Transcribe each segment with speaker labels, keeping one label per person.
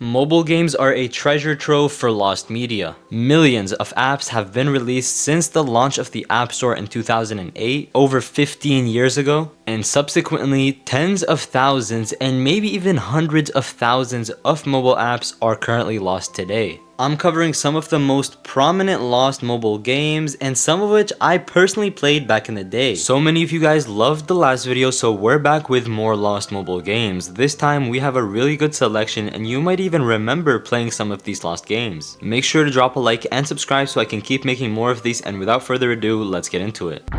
Speaker 1: Mobile games are a treasure trove for lost media. Millions of apps have been released since the launch of the App Store in 2008, over 15 years ago, and subsequently tens of thousands and maybe even hundreds of thousands of mobile apps are currently lost today. I'm covering some of the most prominent lost mobile games and some of which I personally played back in the day. So many of you guys loved the last video, so we're back with more lost mobile games. This time we have a really good selection and you might even remember playing some of these lost games. Make sure to drop a like and subscribe so I can keep making more of these, and without further ado, let's get into it.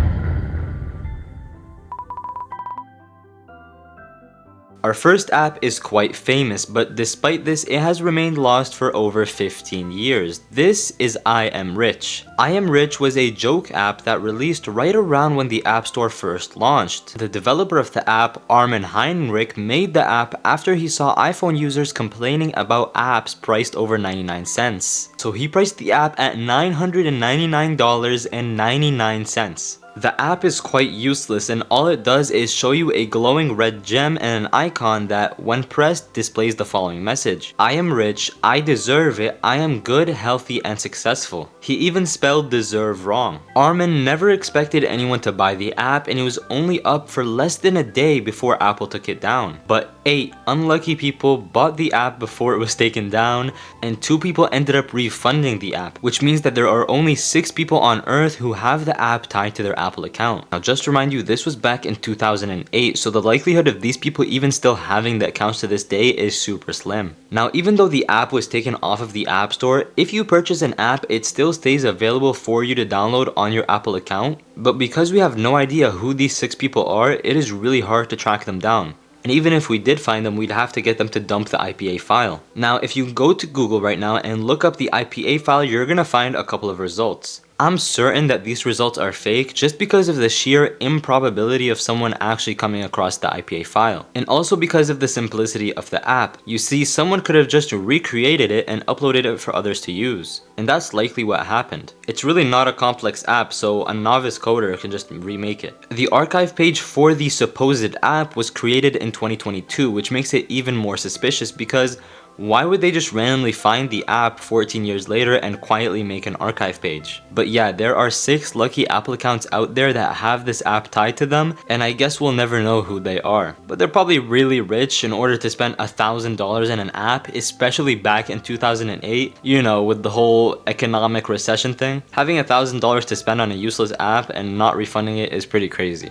Speaker 1: Our first app is quite famous, but despite this, it has remained lost for over 15 years. This is I Am Rich. I Am Rich was a joke app that released right around when the App Store first launched. The developer of the app, Armin Heinrich, made the app after he saw iPhone users complaining about apps priced over 99 cents. So he priced the app at $999.99. The app is quite useless and all it does is show you a glowing red gem and an icon that, when pressed, displays the following message: I am rich, I deserve it, I am good, healthy, and successful. He even spelled deserve wrong. Armin never expected anyone to buy the app and it was only up for less than a day before Apple took it down. But 8 unlucky people bought the app before it was taken down, and 2 people ended up refunding the app, which means that there are only 6 people on Earth who have the app tied to their Apple account. Now just to remind you, this was back in 2008, so the likelihood of these people even still having the accounts to this day is super slim. Now even though the app was taken off of the App Store, if you purchase an app, it still stays available for you to download on your Apple account, but because we have no idea who these 6 people are, it is really hard to track them down. And even if we did find them, we'd have to get them to dump the IPA file. Now, if you go to Google right now and look up the IPA file, you're gonna find a couple of results. I'm certain that these results are fake just because of the sheer improbability of someone actually coming across the IPA file. And also because of the simplicity of the app. You see, someone could have just recreated it and uploaded it for others to use. And that's likely what happened. It's really not a complex app, so a novice coder can just remake it. The archive page for the supposed app was created in 2022, which makes it even more suspicious because why would they just randomly find the app 14 years later and quietly make an archive page? But yeah, there are 6 lucky Apple accounts out there that have this app tied to them, and I guess we'll never know who they are. But they're probably really rich in order to spend $1,000 in an app, especially back in 2008, you know, with the whole economic recession thing. Having $1,000 to spend on a useless app and not refunding it is pretty crazy.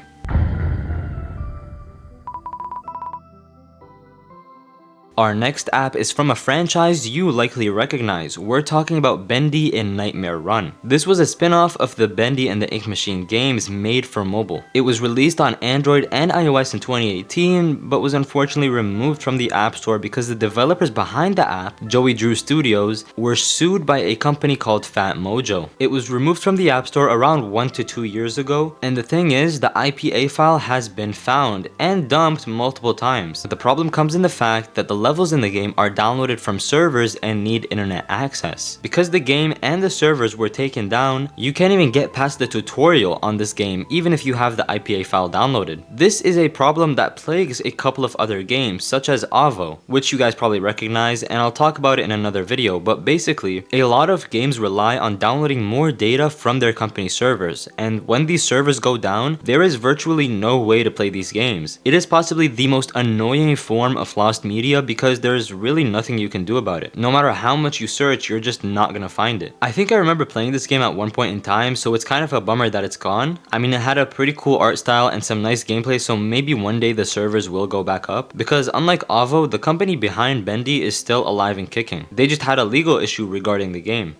Speaker 1: Our next app is from a franchise you likely recognize. We're talking about Bendy in Nightmare Run. This was a spin-off of the Bendy and the Ink Machine games made for mobile. It was released on Android and iOS in 2018, but was unfortunately removed from the App Store because the developers behind the app, Joey Drew Studios, were sued by a company called Fat Mojo. It was removed from the App Store around 1 to 2 years ago, and the thing is, the IPA file has been found and dumped multiple times. The problem comes in the fact that the levels in the game are downloaded from servers and need internet access. Because the game and the servers were taken down, you can't even get past the tutorial on this game even if you have the IPA file downloaded. This is a problem that plagues a couple of other games such as Avo, which you guys probably recognize, and I'll talk about it in another video, but basically a lot of games rely on downloading more data from their company servers, and when these servers go down, there is virtually no way to play these games. It is possibly the most annoying form of lost media because there's really nothing you can do about it. No matter how much you search, you're just not gonna find it. I think I remember playing this game at one point in time, so it's kind of a bummer that it's gone. I mean, it had a pretty cool art style and some nice gameplay, so maybe one day the servers will go back up. Because unlike Avo, the company behind Bendy is still alive and kicking. They just had a legal issue regarding the game.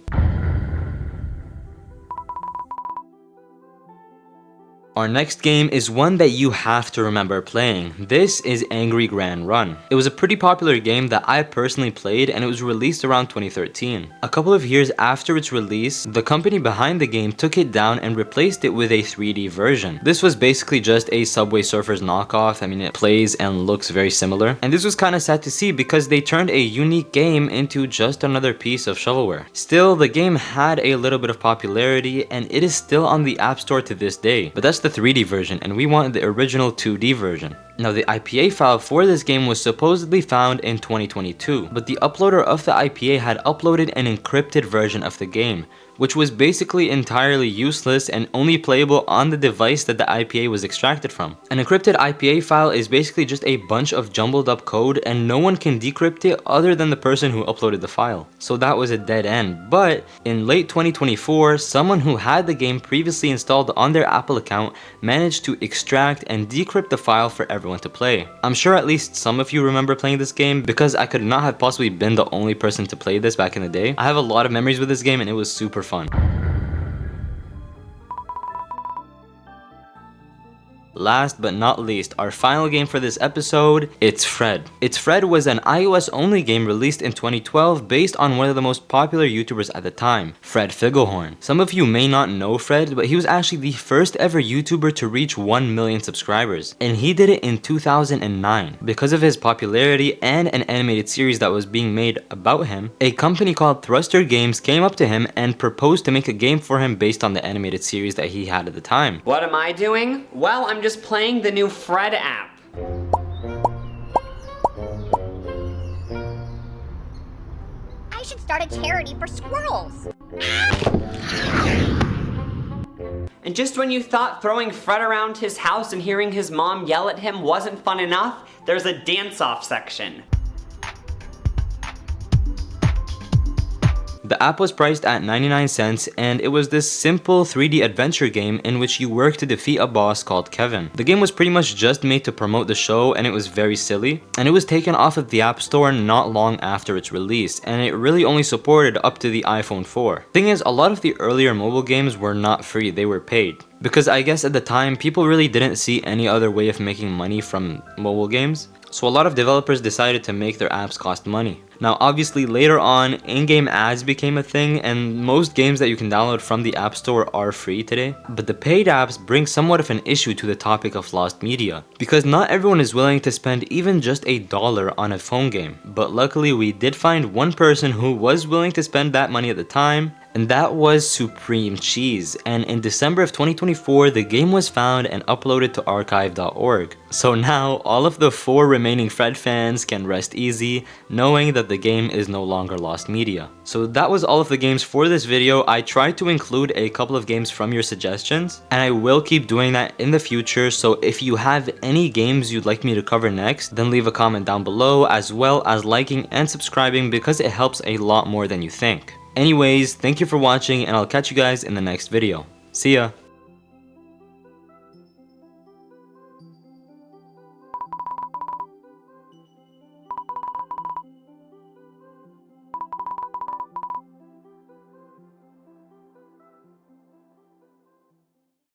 Speaker 1: Our next game is one that you have to remember playing. This is Angry Grand Run. It was a pretty popular game that I personally played and it was released around 2013. A couple of years after its release, the company behind the game took it down and replaced it with a 3D version. This was basically just a Subway Surfers knockoff. I mean, it plays and looks very similar. And this was kind of sad to see because they turned a unique game into just another piece of shovelware. Still, the game had a little bit of popularity and it is still on the App Store to this day. But that's the the 3D version and we wanted the original 2D version. Now the IPA file for this game was supposedly found in 2022, but the uploader of the IPA had uploaded an encrypted version of the game, which was basically entirely useless and only playable on the device that the IPA was extracted from. An encrypted IPA file is basically just a bunch of jumbled up code and no one can decrypt it other than the person who uploaded the file. So that was a dead end. But in late 2024, someone who had the game previously installed on their Apple account managed to extract and decrypt the file for everyone to play. I'm sure at least some of you remember playing this game because I could not have possibly been the only person to play this back in the day. I have a lot of memories with this game and it was super fun. Last but not least, our final game for this episode, It's Fred. It's Fred was an iOS only game released in 2012 based on one of the most popular YouTubers at the time, Fred Figglehorn. Some of you may not know Fred, but he was actually the first ever YouTuber to reach 1 million subscribers, and he did it in 2009. Because of his popularity and an animated series that was being made about him, a company called Thruster Games came up to him and proposed to make a game for him based on the animated series that he had at the time.
Speaker 2: What am I doing? Well, I'm just playing the new Fred app.
Speaker 3: I should start a charity for squirrels.
Speaker 2: And just when you thought throwing Fred around his house and hearing his mom yell at him wasn't fun enough, there's a dance-off section.
Speaker 1: The app was priced at 99 cents and it was this simple 3D adventure game in which you work to defeat a boss called Kevin. The game was pretty much just made to promote the show and it was very silly, and it was taken off of the App Store not long after its release, and it really only supported up to the iPhone 4. Thing is, a lot of the earlier mobile games were not free, they were paid. Because I guess at the time, people really didn't see any other way of making money from mobile games. So a lot of developers decided to make their apps cost money. Now obviously later on, in-game ads became a thing and most games that you can download from the App Store are free today. But the paid apps bring somewhat of an issue to the topic of lost media, because not everyone is willing to spend even just $1 on a phone game. But luckily we did find one person who was willing to spend that money at the time, and that was Supreme Cheese. And in December of 2024, the game was found and uploaded to archive.org. So now all of the 4 remaining Fred fans can rest easy knowing that the game is no longer lost media. So that was all of the games for this video. I tried to include a couple of games from your suggestions and I will keep doing that in the future. So if you have any games you'd like me to cover next, then leave a comment down below, as well as liking and subscribing because it helps a lot more than you think. Anyways, thank you for watching and I'll catch you guys in the next video. See ya!